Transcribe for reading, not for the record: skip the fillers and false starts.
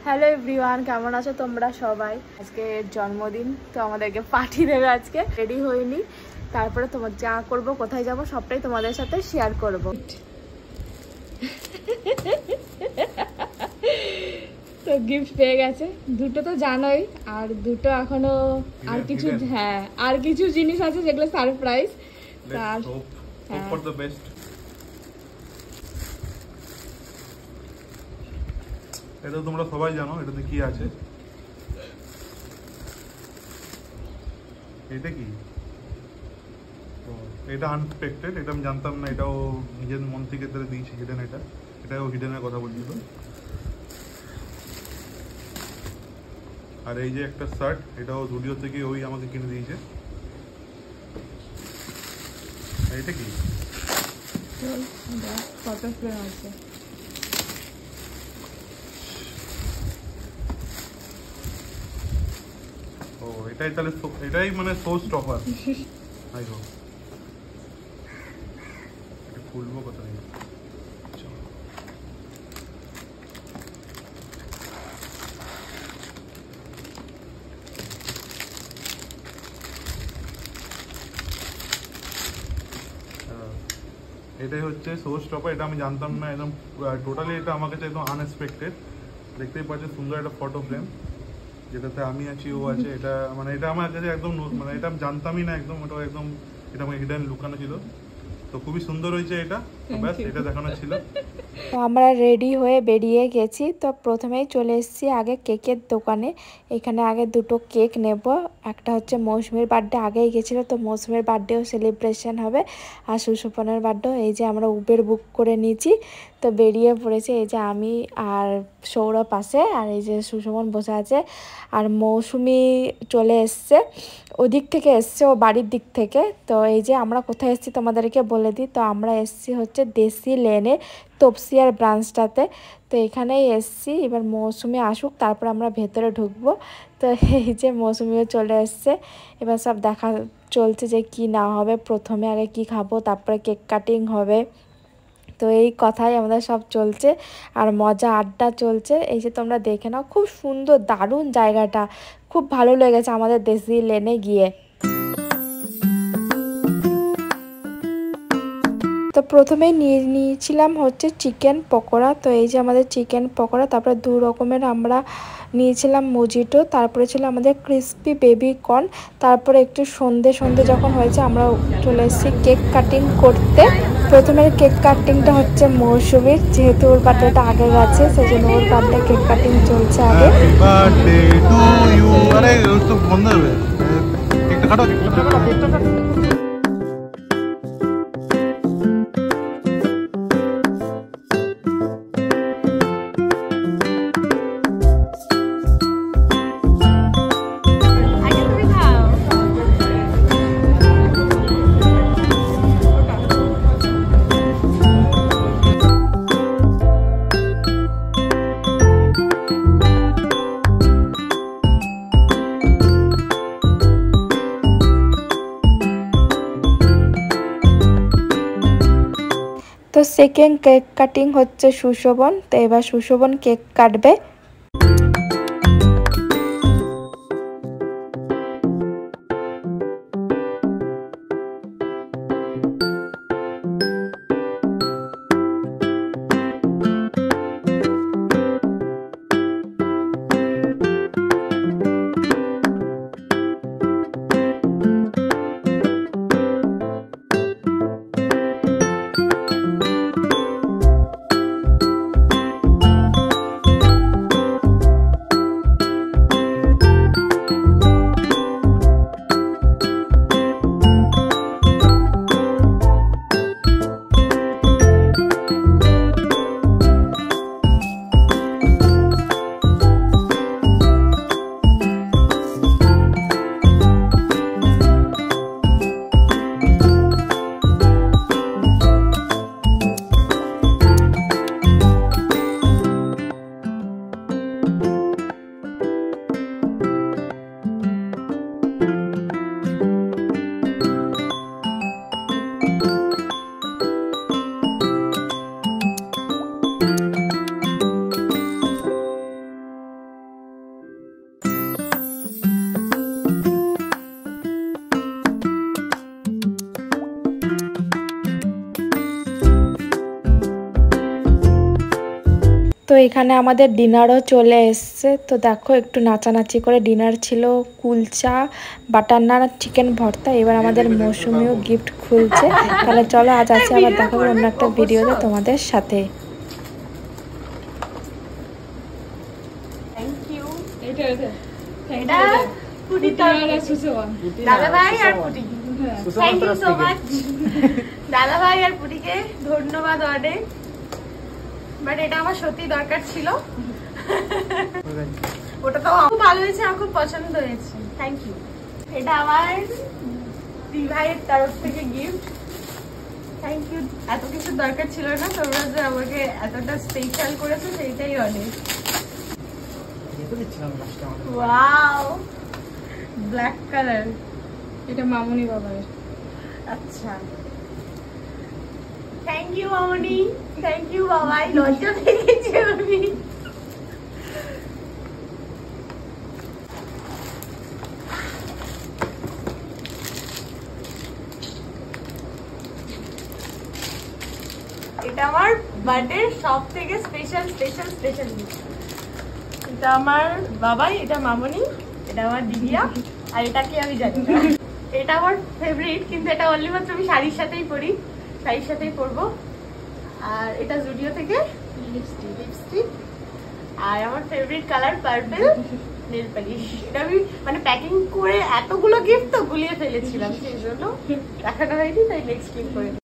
Hello everyone, কেমন আছো তোমরা সবাই? আজকে জন্মদিন, তো আমাদেরকে পার্টি দেবে আজকে। রেডি হইনি, তারপরে তোমার যা করব, কোথায় যাব, সবটাই তোমাদের সাথে শেয়ার করব। তো গিফট পেয়ে গেছে দুটো, তো জানোই, আর দুটো এখনো আর কিছু, হ্যাঁ আর কিছু জিনিস আছে যেগুলো সারপ্রাইজ। তার এটা তোমরা সবাই জানো এটাতে কি আছে। এটা কি? এটা আনএক্সপেক্টেড, এটা আমি জানতাম না। এটাও নিজের মন থেকে দিয়েছে হিডেন। এটাও হিডেনের কথা বলছিল। আর এই যে একটা শার্ট, এটাও জুডিও থেকে ওই আমাকে কিনে দিয়েছে। এটা কি? ফটো ফ্রেম আছে। ও এটাই তাহলে, এটাই মানে শো স্টপার। আই হোপ এটা খুলবো কোথায়? এটাই হচ্ছে শো স্টপার। এটা আমি জানতাম না, একদম টোটালি এটা আমার কাছে একদম আনএক্সপেক্টেড। দেখতেই পাচ্ছি সুন্দর একটা ফটো ফ্রেম, যেটাতে আমি আছি, ও আছে। এটা মানে এটা আমার কাছে একদম মানে এটা আমি জানতামই না একদম। এটা একদম এটা আমার হিডেন লুকানো ছিল। তো খুবই সুন্দর হয়েছে এটা। ব্যাস এটা দেখানো ছিল। তো আমরা রেডি হয়ে বেরিয়ে গেছি। তো প্রথমেই চলে এসেছি আগে কেকের দোকানে। এখানে আগে দুটো কেক নেব। একটা হচ্ছে মৌসুমীর বার্থডে, আগেই গেছিলো, তো মৌসুমীর বার্থডেও সেলিব্রেশন হবে, আর সুসুপনের বার্থডেও। এই যে আমরা উবের বুক করে নিয়েছি, তো বেরিয়ে পড়েছে। এই যে আমি আর সৌরভ পাশে, আর এই যে সুসুমন বসে আছে, আর মৌসুমী চলে এসছে, ওদিক থেকে এসছে, ও বাড়ির দিক থেকে। তো এই যে আমরা কোথায় এসেছি তোমাদেরকে বলে দিই। তো আমরা এসছি হচ্ছে দেশি লেনে তপসিয়ার ব্রাঞ্চটাতে। তো এখানেই এসছি। এবার মৌসুমি আসুক, তারপর আমরা ভেতরে ঢুকবো। তো এই যে মৌসুমিও চলে এসছে। এবার সব দেখা চলছে যে কি না হবে, প্রথমে আগে কি খাবো, তারপরে কেক কাটিং হবে। তো এই কথাই আমাদের সব চলছে, আর মজা আড্ডা চলছে। এই যে তোমরা দেখে নাও, খুব সুন্দর দারুণ জায়গাটা, খুব ভালো লেগেছে আমাদের দেশি লেনে গিয়ে। তো প্রথমেই নিয়েছিলাম হচ্ছে চিকেন পকোড়া। তো এই যে আমাদের চিকেন পকোড়া, তারপরে দু রকমের আমরা নিয়েছিলাম মোজিটো, তারপরে ছিল আমাদের ক্রিস্পি বেবি কর্ন। তারপরে একটু সন্ধে যখন হয়েছে, আমরা চলে এসেছি কেক কাটিং করতে। প্রথমে কেক কাটিংটা হচ্ছে মৌসুমীর, যেহেতু ওর বার্থডেটা আগে গেছে, সেই জন্য ওর বার্থডে কেক কাটিং চলছে আগে। তো সেকেন্ড কেক কাটিং হচ্ছে সুশোভন। তো এবার সুশোভন কেক কাটবে। এখানে আমাদের ডিনারও চলে এসছে। তো দেখো একটু নাচানাচি করে ডিনার ছিল, কুলচা, বাটার নান আর চিকেন ভর্তা। এবার আমাদের মৌসুমিও গিফট খুলছে। তাহলে চলো আজ আছে, আবার দেখাবো অন্য একটা ভিডিওতে তোমাদের সাথে। দাদা ভাই আর পুটিকে ধন্যবাদ অনেক, বাট এটা আমার সত্যি দরকার ছিল। ওটা তো খুব ভালো হয়েছে, আমার খুব পছন্দ হয়েছে, থ্যাংক ইউ। এটা আমার দি ভাইয়ের তরফ থেকে গিফট, থ্যাংক ইউ। এত কিছু দরকার ছিল না, তোমরা যে আমাকে এতটা স্পেশাল করেছো সেইটাই অনেক। ওয়াও, ব্ল্যাক কালার, এটা মামুনি বাবার। আচ্ছা, thank you Mamuni, thank you বাবাই, লজ্জা পেয়ে গেছি আমি। এটা আমার বার্থডে সব থেকে স্পেশাল স্পেশাল স্পেশাল গিফট। এটা আমার বাবাই, এটা মামনি, এটা আমার দিদিয়া, আর এটাকে আমি জানি না। এটা আমার ফেভারিট, কিন্তু এটা অনলি মাত্র আমি শাড়ির সাথেই পরি, শাড়ির সাথেই পরবো। আর এটা জুডিও থেকে লিপস্টিক, আর আমার favourite colour purple nail polish. এটা আমি মানে প্যাকিং করে এতগুলো গিফট তো গুলিয়ে ফেলেছিলাম, সেই জন্য দেখানো হয়নি, তাই নেক্সট গিফট করে